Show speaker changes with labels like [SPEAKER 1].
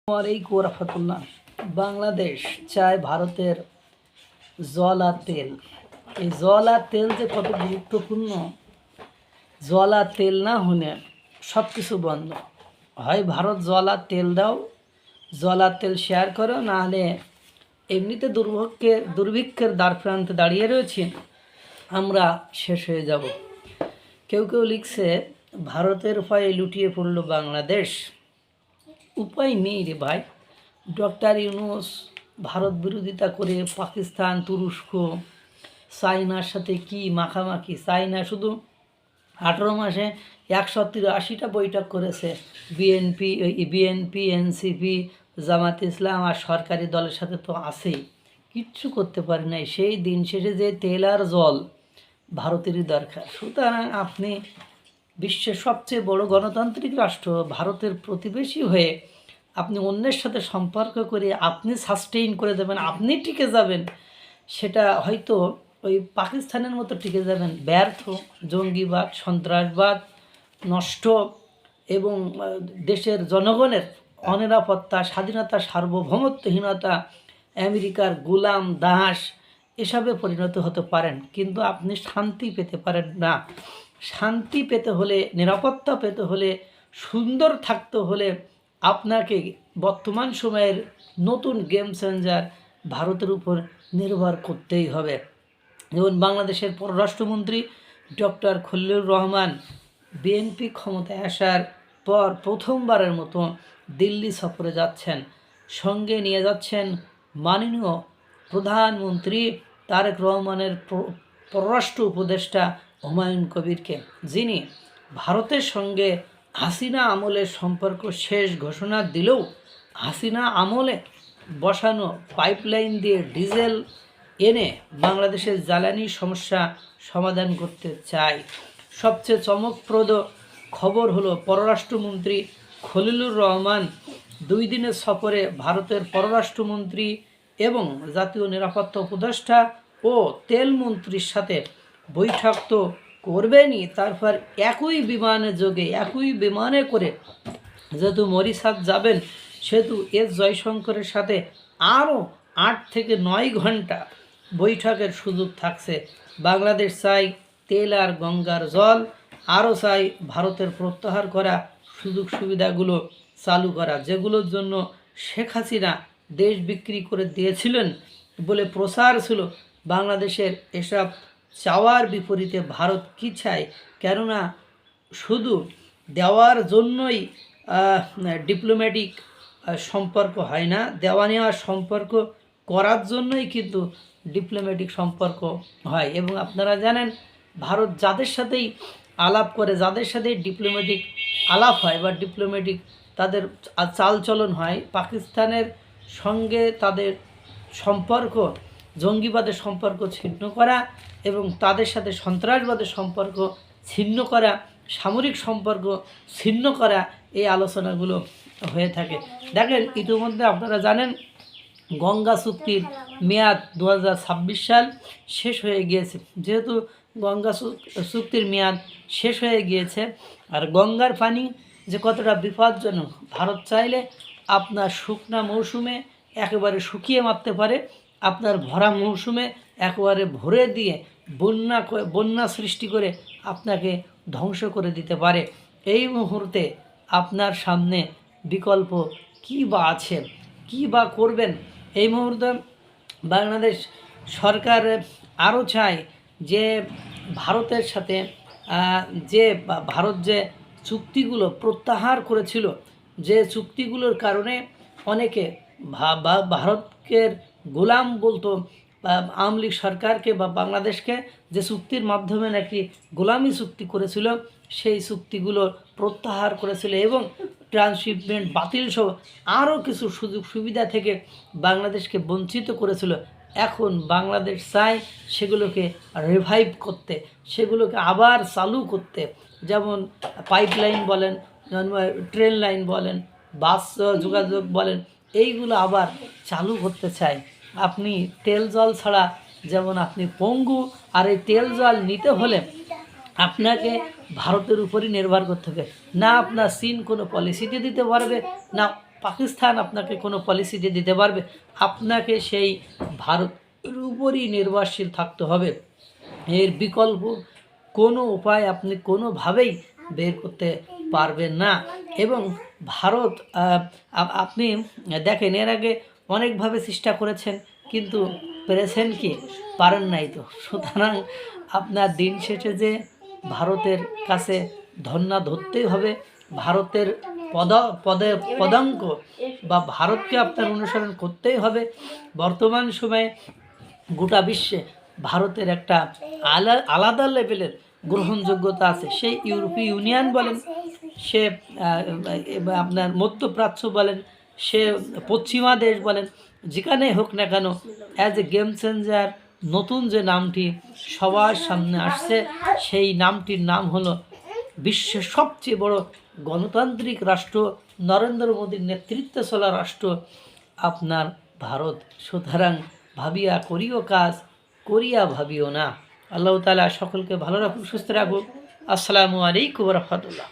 [SPEAKER 1] আলাইকুম রহমতুল্লাহ। বাংলাদেশ চায় ভারতের জল আর তেল। এই জল আর তেল যে কত গুরুত্বপূর্ণ, জল আর তেল না হলে সব কিছু বন্ধ। হয় ভারত জল আর তেল দাও, জল আর তেল শেয়ার করো, না হলে এমনিতে দুর্ভিক্ষের দ্বারপ্রান্তে দাঁড়িয়ে রয়েছি, আমরা শেষ হয়ে যাব। কেউ কেউ লিখছে ভারতের ভয়ে লুটিয়ে পড়ল বাংলাদেশ। উপায় নেই রে ভাই। ডক্টর ইউনূস ভারত বিরোধিতা করে পাকিস্তান, তুরস্ক, চায়নার সাথে কি মাখামাখি। চায়না শুধু 18 মাসে 183টা বৈঠক করেছে। বিএনপি, এনসিপি, জামাত ইসলাম আর সরকারি দলের সাথে তো আছেই, কিচ্ছু করতে পারে নাই। সেই দিন শেষে যে তেল আর জল ভারতেরই দরকার। সুতরাং আপনি বিশ্বের সবচেয়ে বড় গণতান্ত্রিক রাষ্ট্র ভারতের প্রতিবেশী হয়ে আপনি অন্যের সাথে সম্পর্ক করে আপনি সাস্টেইন করে দেবেন, আপনি টিকে যাবেন, সেটা হয়তো ওই পাকিস্তানের মতো টিকে যাবেন। ব্যর্থ, জঙ্গিবাদ, সন্ত্রাসবাদ, নষ্ট এবং দেশের জনগণের অনিরাপত্তা, স্বাধীনতা, সার্বভৌমত্বহীনতা, আমেরিকার গোলাম দাস এসবে পরিণত হতে পারেন, কিন্তু আপনি শান্তি পেতে পারেন না। শান্তি পেতে হলে, নিরাপত্তা পেতে হলে, সুন্দর থাকতে হলে আপনাকে বর্তমান সময়ের নতুন গেম চেঞ্জার ভারতের উপর নির্ভর করতেই হবে। যেমন বাংলাদেশের পররাষ্ট্রমন্ত্রী ডক্টর খলিলুর রহমান বিএনপি ক্ষমতায় আসার পর প্রথমবারের মতো দিল্লি সফরে যাচ্ছেন। সঙ্গে নিয়ে যাচ্ছেন মাননীয় প্রধানমন্ত্রী তারেক রহমানের পররাষ্ট্র উপদেষ্টা হুমায়ুন কবিরকে, যিনি ভারতের সঙ্গে হাসিনা আমলের সম্পর্ক শেষ ঘোষণা দিলেও হাসিনা আমলে বসানো পাইপলাইন দিয়ে ডিজেল এনে বাংলাদেশের জ্বালানি সমস্যা সমাধান করতে চায়। সবচেয়ে চমকপ্রদ খবর হলো পররাষ্ট্রমন্ত্রী খলিলুর রহমান 2 দিনের সফরে ভারতের পররাষ্ট্রমন্ত্রী এবং জাতীয় নিরাপত্তা উপদেষ্টা ও তেলমন্ত্রীর সাথে বৈঠক তো করবেনই, তারপর একই বিমানে করে যেহেতু মরিশাস যাবেন, সেহেতু এস জয়শঙ্করের সাথে আরও 8 থেকে 9 ঘন্টা বৈঠকের সুযোগ থাকছে। বাংলাদেশ চাই তেল আর গঙ্গার জল, আরও চাই ভারতের প্রত্যাহার করা সুযোগ সুবিধাগুলো চালু করা, যেগুলোর জন্য শেখ হাসিনা দেশ বিক্রি করে দিয়েছিলেন বলে প্রচার ছিল। বাংলাদেশের এসব চাওয়ার বিপরীতে ভারত কী চায়, কেননা শুধু দেওয়ার জন্যই ডিপ্লোম্যাটিক সম্পর্ক হয় না, দেওয়া নেওয়ার সম্পর্ক করার জন্যই কিন্তু ডিপ্লোম্যাটিক সম্পর্ক হয়। এবং আপনারা জানেন ভারত যাদের সাথেই আলাপ করে, যাদের সাথেই ডিপ্লোম্যাটিক আলাপ হয় বা ডিপ্লোম্যাটিক তাদের চালচলন হয়, পাকিস্তানের সঙ্গে তাদের সম্পর্ক, জঙ্গিবাদের সম্পর্ক ছিন্ন করা এবং তাদের সাথে সন্ত্রাসবাদের সম্পর্ক ছিন্ন করা, সামরিক সম্পর্ক ছিন্ন করা, এই আলোচনাগুলো হয়ে থাকে। দেখেন, ইতিমধ্যে আপনারা জানেন গঙ্গা চুক্তির মেয়াদ 2026 সাল শেষ হয়ে গিয়েছে। যেহেতু গঙ্গা চুক্তির মেয়াদ শেষ হয়ে গিয়েছে, আর গঙ্গার পানি যে কতটা বিপজ্জনক, ভারত চাইলে আপনার শুকনা মৌসুমে একেবারে শুকিয়ে মারতে পারে, আপনার ভরা মৌসুমে একেবারে ভরে দিয়ে বন্যা সৃষ্টি করে আপনাকে ধ্বংস করে দিতে পারে। এই মুহূর্তে আপনার সামনে বিকল্প কী বা আছে, কী বা করবেন? এই মুহূর্তে বাংলাদেশ সরকার আরও চায় যে ভারতের সাথে ভারত যে চুক্তিগুলো প্রত্যাহার করেছিল, যে চুক্তিগুলোর কারণে অনেকে ভারতকে গোলাম বলতো, আওয়ামী লীগ সরকারকে বা বাংলাদেশকে, যে চুক্তির মাধ্যমে নাকি গোলামি চুক্তি করেছিল, সেই চুক্তিগুলো প্রত্যাহার করেছিল এবং ট্রান্সশিপমেন্ট বাতিল সহ আরও কিছু সুযোগ সুবিধা থেকে বাংলাদেশকে বঞ্চিত করেছিল। এখন বাংলাদেশ চায় সেগুলোকে রিভাইভ করতে, সেগুলোকে আবার চালু করতে। যেমন পাইপলাইন বলেন, ট্রেন লাইন বলেন, বাস যোগাযোগ বলেন, এইগুলো আবার চালু করতে চায়। আপনি তেল জল ছাড়া যেমন আপনি পঙ্গু, আর এই তেল জল নিতে হলে আপনাকে ভারতের উপরই নির্ভর করতে হবে। না আপনার চীন কোনো পলিসিতে দিতে পারবে, না পাকিস্তান আপনাকে কোনো পলিসি যে দিতে পারবে, আপনাকে সেই ভারতের উপরই নির্ভরশীল থাকতে হবে। এর বিকল্প কোনো উপায় আপনি কোনোভাবেই বের করতে পারবেন না। এবং ভারত আপনি দেখেন, এর আগে অনেকভাবে চেষ্টা করেছেন, কিন্তু পেরেছেন কি? পারেন নাই তো। সুতরাং আপনার দিন শেষে যে ভারতের কাছে ধন্না ধরতেই হবে, ভারতের পদাঙ্ক বা ভারতকে আপনার অনুসরণ করতেই হবে। বর্তমান সময়ে গোটা বিশ্বে ভারতের একটা আলাদা লেভেলের গ্রহণযোগ্যতা আছে। সেই ইউরোপীয় ইউনিয়ন বলেন, সে আপনার মধ্যপ্রাচ্য বলেন, সে পশ্চিমা দেশ বলেন, যেখানে হোক না কেন, অ্যাজ এ গেম চেঞ্জার নতুন যে নামটি সবার সামনে আসছে, সেই নামটির নাম হলো বিশ্বের সবচেয়ে বড় গণতান্ত্রিক রাষ্ট্র, নরেন্দ্র মোদীর নেতৃত্বে চলা রাষ্ট্র আপনার ভারত। সুতরাং ভাবিয়া করিও কাজ, করিয়া ভাবিও না। আল্লাহ তাআলা সকলকে ভালো রাখুন, সুস্থ রাখুন। আসসালামু আলাইকুম ওয়া রাহমাতুল্লাহ।